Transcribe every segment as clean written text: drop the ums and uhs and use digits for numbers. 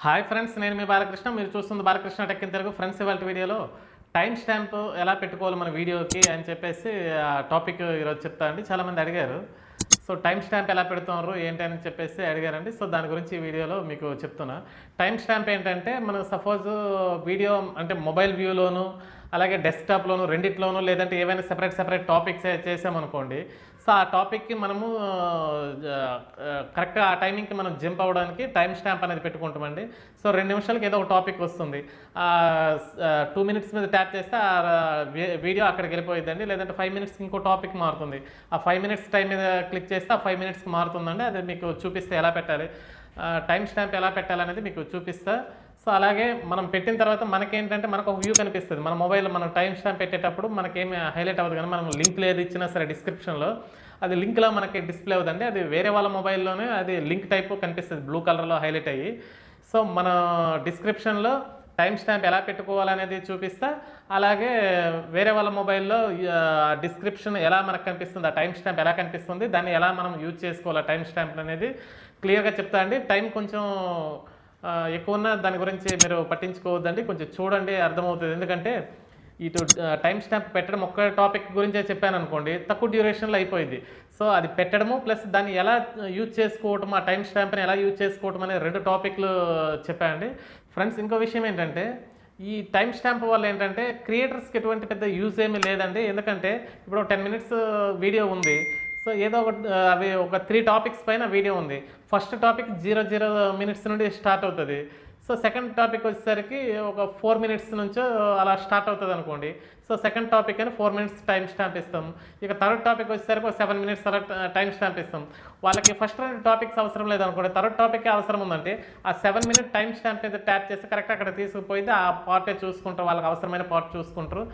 Hi friends, నేను మీ బాలకృష్ణ. మీరు చూస్తుంది Balakrishna tech in Telugu. Friends, ఇవాళ వీడియోలో టైం స్టాంప్ ఎలా పెట్టుకోవాలి మన వీడియోకి అని చెప్పేసి ఆ టాపిక్ ఈరోజు చెప్తా అండి. చాలామంది అడిగారు. సో టైం స్టాంప్ ఎలా పెడుతున్నారు ఏంటి అని చెప్పేసి అడిగారండి. సో దాని గురించి ఈ వీడియోలో మీకు చెప్తున్నా. టైం స్టాంప్ ఏంటంటే, మనం సపోజ్ వీడియో అంటే మొబైల్ వ్యూలోను అలాగే డెస్క్టాప్లోను రెండిట్లోనూ లేదంటే ఏవైనా సెపరేట్ టాపిక్స్ చేసామనుకోండి. సో ఆ టాపిక్కి మనము కరెక్ట్గా ఆ టైమింగ్కి మనం జంప్ అవ్వడానికి టైం స్టాంప్ అనేది పెట్టుకుంటామండి. సో 2 నిమిషాలకి ఏదో ఒక టాపిక్ వస్తుంది. 2 మినిట్స్ మీద ట్యాప్ చేస్తే ఆ వీడియో అక్కడికి వెళ్ళిపోయిందండి. లేదంటే 5 మినిట్స్కి ఇంకో టాపిక్ మారుతుంది. ఆ 5 మినిట్స్ టైం మీద క్లిక్ చేస్తే ఆ 5 మినిట్స్కి మారుతుందండి. అది మీకు చూపిస్తే ఎలా పెట్టాలి, టైం స్టాంప్ ఎలా పెట్టాలనేది మీకు చూపిస్తా. సో అలాగే మనం పెట్టిన తర్వాత మనకేంటంటే మనకు ఒక వ్యూ కనిపిస్తుంది. మన మొబైల్లో మనం టైం స్టాంప్ పెట్టేటప్పుడు మనకేమి హైలైట్ అవ్వదు, కానీ మనం లింక్ ఏది ఇచ్చినా సరే డిస్క్రిప్షన్లో అది లింక్లో మనకి డిస్ప్లే అవుతుందండి. అది వేరే వాళ్ళ మొబైల్లోనే అది లింక్ టైప్ కనిపిస్తుంది, బ్లూ కలర్లో హైలైట్ అయ్యి. సో మన డిస్క్రిప్షన్లో టైం స్టాంప్ ఎలా పెట్టుకోవాలనేది చూపిస్తా. అలాగే వేరే వాళ్ళ మొబైల్లో డిస్క్రిప్షన్ ఎలా మనకు కనిపిస్తుంది, ఆ టైం స్టాంప్ ఎలా కనిపిస్తుంది, దాన్ని ఎలా మనం యూజ్ చేసుకోవాలి టైం స్టాంప్ అనేది క్లియర్గా చెప్తా అండి. టైం కొంచెం ఎక్కువ ఉన్న దాని గురించి మీరు పట్టించుకోవద్దండి, కొంచెం చూడండి, అర్థమవుతుంది. ఎందుకంటే ఇటు టైం స్టాంప్ పెట్టడం ఒక్క టాపిక్ గురించే చెప్పాను అనుకోండి, తక్కువ డ్యూరేషన్లో అయిపోయింది. సో అది పెట్టడము ప్లస్ దాన్ని ఎలా యూజ్ చేసుకోవటం, ఆ టైం స్టాంప్ని ఎలా యూజ్ చేసుకోవటం అనే 2 టాపిక్లు చెప్పానండి. ఫ్రెండ్స్, ఇంకో విషయం ఏంటంటే, ఈ టైం స్టాంప్ వల్ల ఏంటంటే క్రియేటర్స్కి ఎటువంటి పెద్ద యూజ్ ఏమీ లేదండి. ఎందుకంటే ఇప్పుడు 10 మినిట్స్ వీడియో ఉంది. సో ఏదో ఒక అవి ఒక 3 టాపిక్స్ పైన వీడియో ఉంది. ఫస్ట్ టాపిక్ 00 మినిట్స్ నుండి స్టార్ట్ అవుతుంది. సో సెకండ్ టాపిక్ వచ్చేసరికి ఒక 4 మినిట్స్ నుంచో అలా స్టార్ట్ అవుతుంది అనుకోండి. సో సెకండ్ టాపిక్ అని 4 మినిట్స్ టైం స్టాంప్ ఇస్తాం. ఇక థర్డ్ టాపిక్ వచ్చేసరికి ఒక 7 మినిట్స్ అలా టైం స్టాంప్ ఇస్తాం. వాళ్ళకి ఫస్ట్ 2 టాపిక్స్ అవసరం లేదనుకోండి, థర్డ్ టాపిక్ అవసరం ఉందంటే ఆ 7 మినిట్ టైం స్టాంప్ మీద ట్యాప్ చేస్తే కరెక్ట్ అక్కడ తీసుకుపోయింది, ఆ పార్టే చూసుకుంటారు, వాళ్ళకి అవసరమైన పార్ట్ చూసుకుంటారు,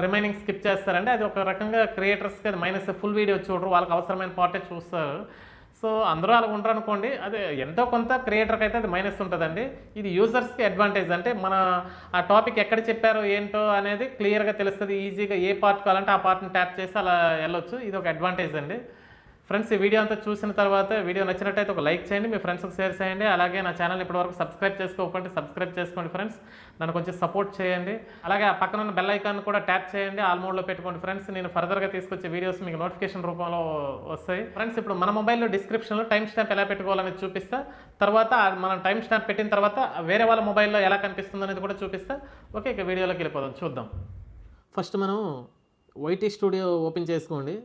రిమైనింగ్ స్కిప్ చేస్తారండి. అది ఒక రకంగా క్రియేటర్స్కి అది మైనస్. ఫుల్ వీడియో చూడరు, వాళ్ళకి అవసరమైన పార్టే చూస్తారు. సో అందరూ అలా ఉండరు అనుకోండి, అదే ఎంతో కొంత క్రియేటర్కి అయితే అది మైనస్ ఉంటుందండి. ఇది యూజర్స్కి అడ్వాంటేజ్. అంటే మన ఆ టాపిక్ ఎక్కడ చెప్పారో ఏంటో అనేది క్లియర్గా తెలుస్తుంది. ఈజీగా ఏ పార్ట్ కావాలంటే ఆ పార్ట్ని ట్యాప్ చేసి అలా వెళ్ళొచ్చు. ఇది ఒక అడ్వాంటేజ్ అండి. ఫ్రెండ్స్, ఈ వీడియో అంతా చూసిన తర్వాత వీడియో నచ్చినట్టయితే ఒక లైక్ చేయండి, మీ ఫ్రెండ్స్కి షేర్ చేయండి. అలాగే నా ఛానల్ ఇప్పటివరకు సబ్స్క్రైబ్ చేసుకోకపోతే సబ్స్క్రైబ్ చేసుకోండి ఫ్రెండ్స్. నన్ను కొంచెం సపోర్ట్ చేయండి. అలాగే ఆ పక్కన ఉన్న బెల్ ఐకాన్ కూడా ట్యాప్ చేయండి, ఆల్ మోడ్లో పెట్టుకోండి ఫ్రెండ్స్. నేను ఫర్దర్గా తీసుకొచ్చే వీడియోస్ మీకు నోటిఫికేషన్ రూపంలో వస్తాయి. ఫ్రెండ్స్, ఇప్పుడు మన మొబైల్లో డిస్క్రిప్షన్లో టైం స్టాంప్ ఎలా పెట్టుకోవాలని చూపిస్తా. తర్వాత మనం టైం స్టాంప్ పెట్టిన తర్వాత వేరే వాళ్ళ మొబైల్లో ఎలా కనిపిస్తుంది అనేది కూడా చూపిస్తా. ఓకే, ఇక వీడియోలోకి వెళ్ళిపోదాం, చూద్దాం. ఫస్ట్ మనం వైటీ స్టూడియో ఓపెన్ చేసుకోండి.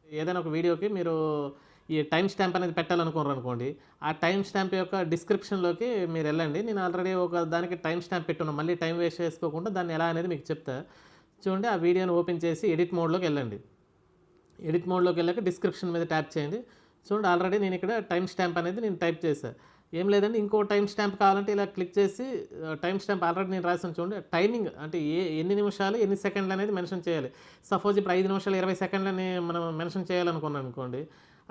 ఏదైనా ఒక వీడియోకి మీరు ఈ టైం స్టాంప్ అనేది పెట్టాలనుకున్నారు అనుకోండి, ఆ టైం స్టాంప్ యొక్క డిస్క్రిప్షన్లోకి మీరు వెళ్ళండి. నేను ఆల్రెడీ ఒక దానికి టైం స్టాంప్ పెట్టున్నాను, మళ్ళీ టైం వేస్ట్ చేసుకోకుండా దాన్ని ఎలా అనేది మీకు చెప్తా. చూడండి, ఆ వీడియోని ఓపెన్ చేసి ఎడిట్ మోడ్లోకి వెళ్ళండి. ఎడిట్ మోడ్లోకి వెళ్ళాక డిస్క్రిప్షన్ మీద ట్యాప్ చేయండి. చూడండి, ఆల్రెడీ నేను ఇక్కడ టైం స్టాంప్ అనేది నేను టైప్ చేశాను. ఏం లేదండి, ఇంకో టైం స్టాంప్ కావాలంటే ఇలా క్లిక్ చేసి టైం స్టాంప్ ఆల్రెడీ నేను రాసాను. చూడండి, టైమింగ్ అంటే ఎన్ని నిమిషాలు ఎన్ని సెకండ్లు అనేది మెన్షన్ చేయాలి. సపోజ్ ఇప్పుడు 5 నిమిషాలు 20 సెకండ్లని మనం మెన్షన్ చేయాలనుకున్నాం అనుకోండి,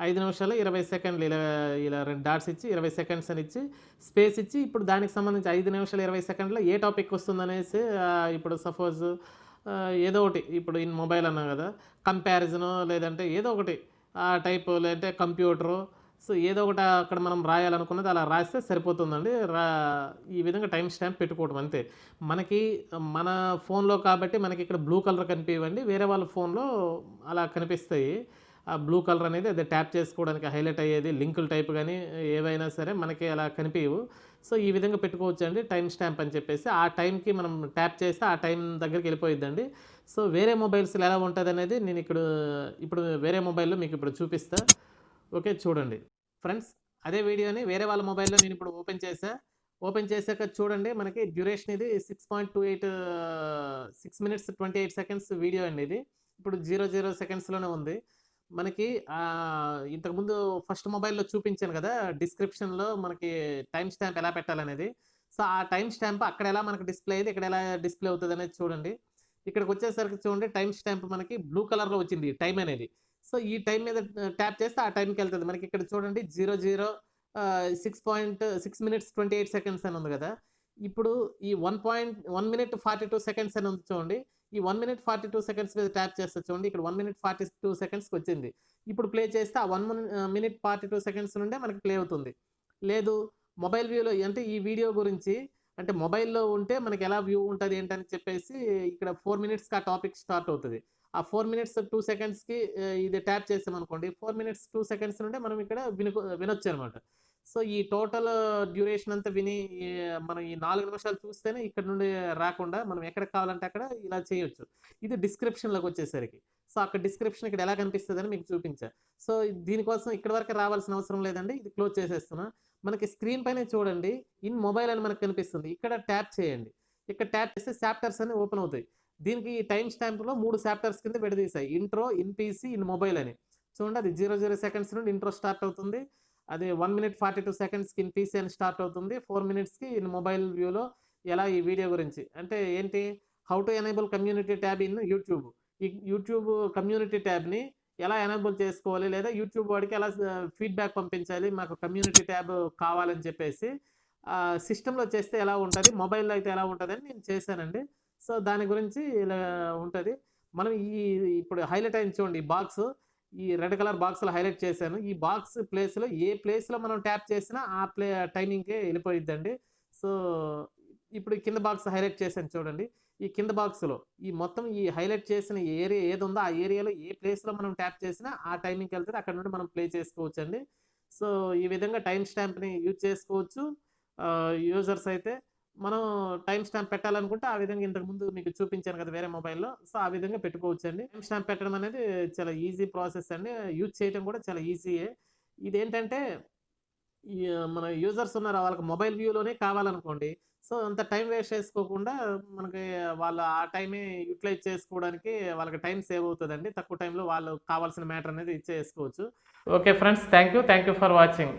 5 నిమిషాలు 20 సెకండ్లు ఇలా ఇలా 2 డాట్స్ ఇచ్చి 20 సెకండ్స్ అని ఇచ్చి స్పేస్ ఇచ్చి ఇప్పుడు దానికి సంబంధించి 5 నిమిషాలు 20 సెకండ్లో ఏ టాపిక్ వస్తుందనేసి ఇప్పుడు సపోజ్ ఏదో ఒకటి, ఇప్పుడు ఇన్ మొబైల్ అన్నాం కదా, కంపారిజను లేదంటే ఏదో ఒకటి ఆ టైపు, లేదంటే కంప్యూటరు. సో ఏదో ఒకటి అక్కడ మనం రాయాలనుకున్నది అలా రాస్తే సరిపోతుందండి. ఈ విధంగా టైం స్టాంప్ పెట్టుకోవడం అంతే. మనకి మన ఫోన్లో కాబట్టి మనకి ఇక్కడ బ్లూ కలర్ కనిపించండి, వేరే వాళ్ళ ఫోన్లో అలా కనిపిస్తాయి. ఆ బ్లూ కలర్ అనేది అది ట్యాప్ చేసుకోవడానికి హైలైట్ అయ్యేది, లింకుల టైప్ కానీ ఏవైనా సరే మనకి అలా కనిపించవు. సో ఈ విధంగా పెట్టుకోవచ్చు అండి టైం స్టాంప్ అని చెప్పేసి. ఆ టైంకి మనం ట్యాప్ చేస్తే ఆ టైం దగ్గరికి వెళ్ళిపోయిద్దండి. సో వేరే మొబైల్స్లో ఎలా ఉంటుంది అనేది నేను ఇప్పుడు వేరే మొబైల్లో మీకు ఇప్పుడు చూపిస్తా. ఓకే, చూడండి ఫ్రెండ్స్, అదే వీడియోని వేరే వాళ్ళ మొబైల్లో నేను ఇప్పుడు ఓపెన్ చేశాక చూడండి, మనకి డ్యూరేషన్ ఇది 6.28 6 మినిట్స్ 28 సెకండ్స్ వీడియో అండి. ఇది ఇప్పుడు 00 సెకండ్స్లోనే ఉంది మనకి. ఇంతకుముందు ఫస్ట్ మొబైల్లో చూపించాను కదా, డిస్క్రిప్షన్లో మనకి టైం స్టాంప్ ఎలా పెట్టాలనేది. సో ఆ టైం స్టాంప్ అక్కడ ఎలా మనకి డిస్ప్లే అయ్యేది, ఇక్కడ ఎలా డిస్ప్లే అవుతుంది అనేది చూడండి. ఇక్కడికి వచ్చేసరికి చూడండి, టైం స్టాంప్ మనకి బ్లూ కలర్లో వచ్చింది టైం అనేది. సో ఈ టైం మీద ట్యాప్ చేస్తే ఆ టైంకి వెళ్తుంది మనకి. ఇక్కడ చూడండి 6 మినిట్స్ 28 సెకండ్స్ అని ఉంది కదా. ఇప్పుడు ఈ 1 మినిట్ 42 సెకండ్స్ అని ఉంది చూడండి. ఈ 1 మినిట్ 42 సెకండ్స్ మీద ట్యాప్ చేస్తే చూడండి, ఇక్కడ 1 మినిట్ 42 సెకండ్స్కి వచ్చింది. ఇప్పుడు ప్లే చేస్తే ఆ 1 మినిట్ 42 సెకండ్స్ నుండే మనకి ప్లే అవుతుంది. లేదు మొబైల్ వ్యూలో అంటే ఈ వీడియో గురించి అంటే మొబైల్‌లో ఉంటే మనకి ఎలా వ్యూ ఉంటది ఏంటని చెప్పేసి ఇక్కడ 4 మినిట్స్‌కి ఆ టాపిక్ స్టార్ట్ అవుతది. ఆ 4 మినిట్స్ 2 సెకండ్స్‌కి ఇది ట్యాప్ చేసామనుకోండి 4 మినిట్స్ 2 సెకండ్స్ నుండే మనం ఇక్కడ వినొచ్చనమాట. సో, ఈ టోటల్ డ్యూరేషన్ అంతా విని మనం ఈ 4 నిమిషాలు చూస్తేనే ఇక్కడ నుండి రాకుండా మనం ఎక్కడికి కావాలంటే అక్కడ ఇలా చేయొచ్చు. ఇది డిస్క్రిప్షన్‌లోకొచ్చేసరికి. సో, అక్కడ డిస్క్రిప్షన్ ఇక్కడ ఎలా కనిపిస్తదని మీకు చూపించా. సో, దీనికోసం ఇక్కడి వరకే రావాల్సిన అవసరం లేదండి. ఇది క్లోజ్ చేసేస్తున్నా. మనకి స్క్రీన్ పైనే చూడండి ఇన్ మొబైల్ అని మనకు కనిపిస్తుంది. ఇక్కడ ట్యాప్ చేయండి. ఇక్కడ ట్యాప్ చేస్తే చాప్టర్స్ అన్ని ఓపెన్ అవుతాయి. దీనికి టైమ్ స్టాంప్‌లో 3 చాప్టర్స్ కింద విడదీశాయి. Intro, in PC, in mobile అని. చూడండి అది 00 సెకండ్స్ నుండి ఇంట్రో స్టార్ట్ అవుతుంది. అది 1 మినిట్ 42 సెకండ్స్‌కి ఇన్ పీసీ అని స్టార్ట్ అవుతుంది. 4 మినిట్స్‌కి ఇన్ మొబైల్ వ్యూలో ఎలా ఈ వీడియో గురించి. అంటే ఏంటి? How to enable community tab in YouTube. ఈ యూట్యూబ్ కమ్యూనిటీ ట్యాబ్‌ని ఎలా ఎనేబుల్ చేసుకోవాలి? లేదా యూట్యూబ్ వాడికి ఎలా ఫీడ్‌బ్యాక్ పంపించాలి? మాకు కమ్యూనిటీ ట్యాబ్ కావాలని చెప్పేసి సిస్టమ్‌లో చేస్తే ఎలా ఉంటది? మొబైల్‌లో అయితే ఎలా ఉంటదని నేను చేశానండి. సో, దాని గురించి ఇలా ఉంటది. మనం ఇప్పుడు హైలైట్ అయింది చూడండి ఈ బాక్సు. ఈ రెడ్ కలర్ బాక్స్‌లో హైలైట్ చేశాను. ఈ బాక్స్ ప్లేస్‌లో ఏ ప్లేస్‌లో మనం ట్యాప్ చేసినా ఆ టైమింగ్‌కే ఎళ్ళిపోయిద్దండి. సో, ఇప్పుడు కింద బాక్స్ హైలైట్ చేశాను చూడండి. ఈ కింద బాక్స్‌లో ఈ మొత్తం ఈ హైలైట్ చేసిన ఏరియా ఏదుందో ఆ ఏరియాలో ఏ ప్లేస్‌లో మనం ట్యాప్ చేసినా ఆ టైమింగ్‌కెళ్తది. అక్కడ నుండి మనం ప్లే చేసుకోవచ్చండి. సో, ఈ విధంగా టైమ్ స్టాంప్‌ని యూజ్ చేసుకోవచ్చు. యూజర్స్ అయితే మనం టైమ్ స్టాంప్ పెట్టాలనుకుంటే ఆ విధంగా ఇంతకుముందు మీకు చూపించాను కదా! వేరే మొబైల్‌లో. సో, ఆ విధంగా పెట్టుకోవచ్చండి. టైమ్ స్టాంప్ పెట్టడం అనేది చాలా ఈజీ ప్రాసెస్ అండి. యూజ్ చేయడం కూడా చాలా ఈజీయే. ఇదేంటంటే మన యూజర్స్ ఉన్నారు. వాళ్ళకి మొబైల్ వ్యూలోనే కావాలనుకోండి. సో, అంత టైం వేస్ట్ చేసుకోకుండా మనకి వాళ్ళు ఆ టైమే యుటిలైజ్ చేసుకోవడానికి వాళ్ళకి టైం సేవ్ అవుతదండి. తక్కువ టైంలో వాళ్ళు కావాల్సిన మ్యాటర్ అనేది ఇచ్చేసుకోవచ్చు. Okay friends. Thank you. Thank you for watching.